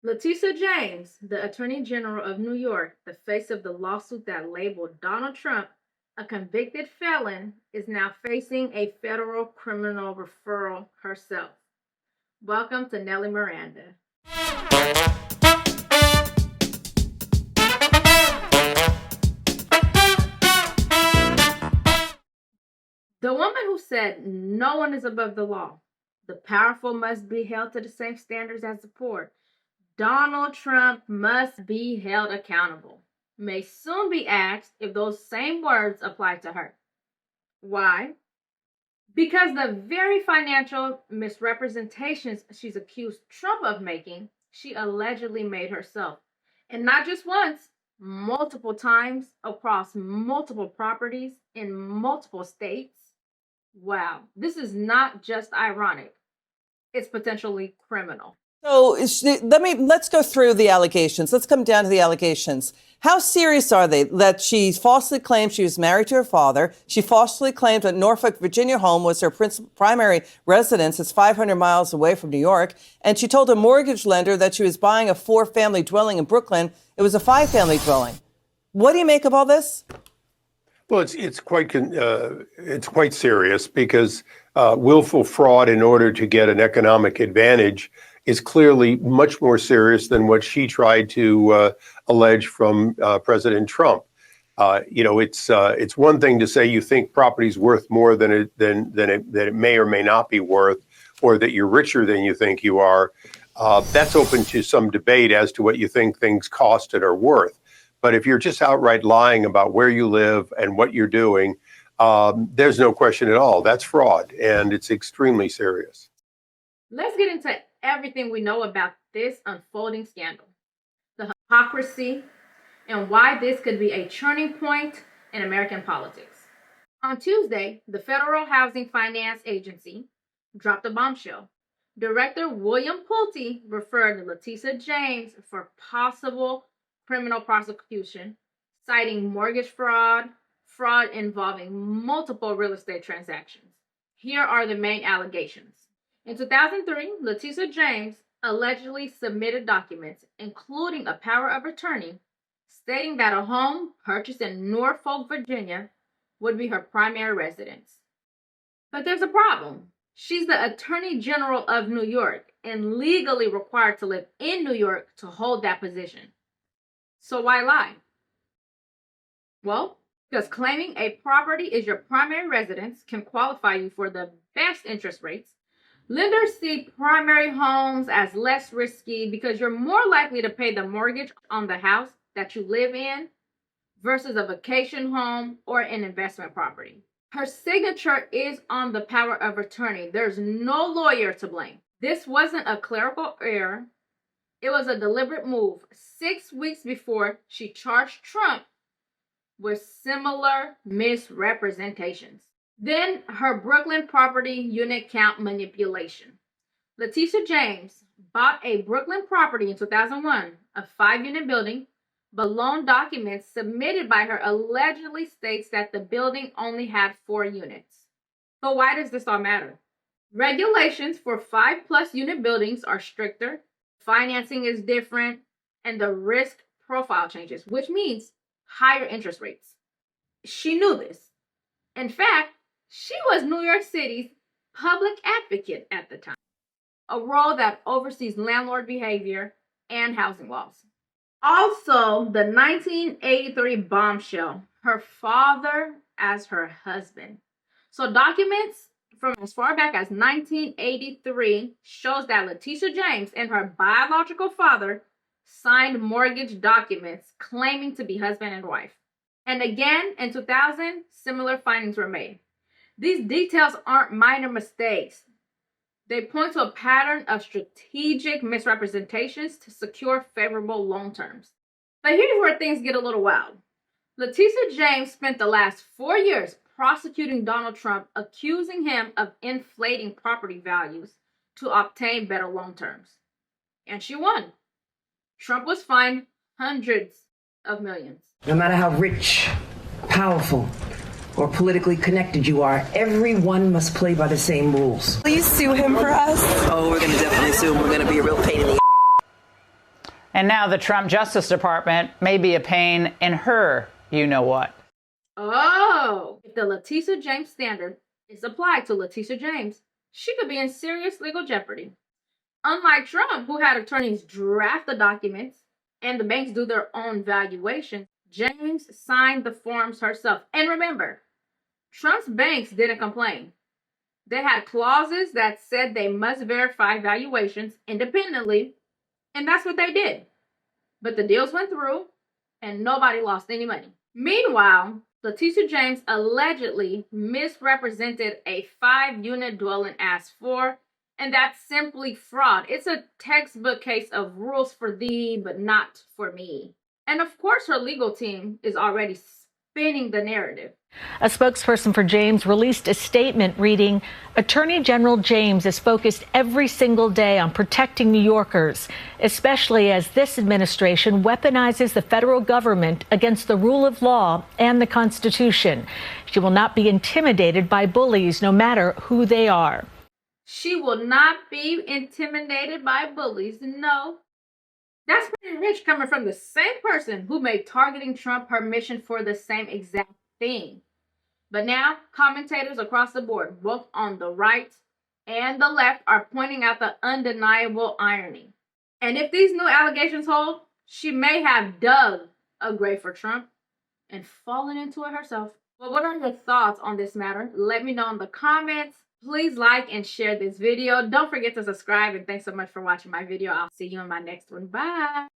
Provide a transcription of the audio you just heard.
Letitia James, the Attorney General of New York, the face of the lawsuit that labeled Donald Trump a convicted felon, is now facing a federal criminal referral herself. Welcome to Nellie Miranda. The woman who said no one is above the law, the powerful must be held to the same standards as the poor, Donald Trump must be held accountable, may soon be asked if those same words apply to her. Why? Because the very financial misrepresentations she's accused Trump of making, she allegedly made herself. And not just once, multiple times across multiple properties in multiple states. Wow, this is not just ironic, it's potentially criminal. So let's go through the allegations. Let's come down to the allegations. How serious are they? That she falsely claimed she was married to her father. She falsely claimed that Norfolk, Virginia home was her primary residence. It's 500 miles away from New York. And she told a mortgage lender that she was buying a 4-family dwelling in Brooklyn. It was a 5-family dwelling. What do you make of all this? Well, it's quite serious because willful fraud in order to get an economic advantage is clearly much more serious than what she tried to allege from President Trump. It's one thing to say you think property's worth more than it may or may not be worth, or that you're richer than you think you are. That's open to some debate as to what you think things cost and are worth. But if you're just outright lying about where you live and what you're doing, there's no question at all. That's fraud, and it's extremely serious. Let's get into everything we know about this unfolding scandal, the hypocrisy, and why this could be a turning point in American politics. On Tuesday, the Federal Housing Finance Agency dropped a bombshell. Director William Pulte referred to Letitia James for possible criminal prosecution, citing mortgage fraud involving multiple real estate transactions. Here are the main allegations. In 2003, Letitia James allegedly submitted documents, including a power of attorney, stating that a home purchased in Norfolk, Virginia, would be her primary residence. But there's a problem. She's the Attorney General of New York and legally required to live in New York to hold that position. So why lie? Well, because claiming a property is your primary residence can qualify you for the best interest rates. Lenders see primary homes as less risky because you're more likely to pay the mortgage on the house that you live in versus a vacation home or an investment property. Her signature is on the power of attorney. There's no lawyer to blame. This wasn't a clerical error. It was a deliberate move 6 weeks before she charged Trump with similar misrepresentations. Then her Brooklyn property unit count manipulation. Letitia James bought a Brooklyn property in 2001, a 5-unit building, but loan documents submitted by her allegedly states that the building only had 4 units. So why does this all matter? Regulations for 5+ unit buildings are stricter, financing is different, and the risk profile changes, which means higher interest rates. She knew this. In fact, she was New York City's public advocate at the time, a role that oversees landlord behavior and housing laws. Also, the 1983 bombshell, her father as her husband. So documents from as far back as 1983 shows that Letitia James and her biological father signed mortgage documents claiming to be husband and wife. And again, in 2000, similar findings were made. These details aren't minor mistakes. They point to a pattern of strategic misrepresentations to secure favorable loan terms. But here's where things get a little wild. Letitia James spent the last 4 years prosecuting Donald Trump, accusing him of inflating property values to obtain better loan terms. And she won. Trump was fined hundreds of millions. No matter how rich, powerful, or politically connected you are, everyone must play by the same rules. Please sue him for us. Oh, we're going to definitely sue him. We're going to be a real pain in the And now the Trump Justice Department may be a pain in her you-know-what. Oh, if the Letitia James standard is applied to Letitia James, she could be in serious legal jeopardy. Unlike Trump, who had attorneys draft the documents and the banks do their own valuation, James signed the forms herself. And remember, Trump's banks didn't complain. They had clauses that said they must verify valuations independently, and that's what they did. But the deals went through, and nobody lost any money. Meanwhile, Letitia James allegedly misrepresented a 5-unit dwelling as 4, and that's simply fraud. It's a textbook case of rules for thee, but not for me. And of course, her legal team is already spinning the narrative. A spokesperson for James released a statement reading, Attorney General James is focused every single day on protecting New Yorkers, especially as this administration weaponizes the federal government against the rule of law and the Constitution. She will not be intimidated by bullies, no matter who they are. She will not be intimidated by bullies, no. That's pretty rich coming from the same person who made targeting Trump her mission for the same exact thing. But now, commentators across the board, both on the right and the left, are pointing out the undeniable irony. And if these new allegations hold, she may have dug a grave for Trump and fallen into it herself. Well, what are your thoughts on this matter? Let me know in the comments. Please like and share this video. Don't forget to subscribe, and thanks so much for watching my video. I'll see you in my next one. Bye.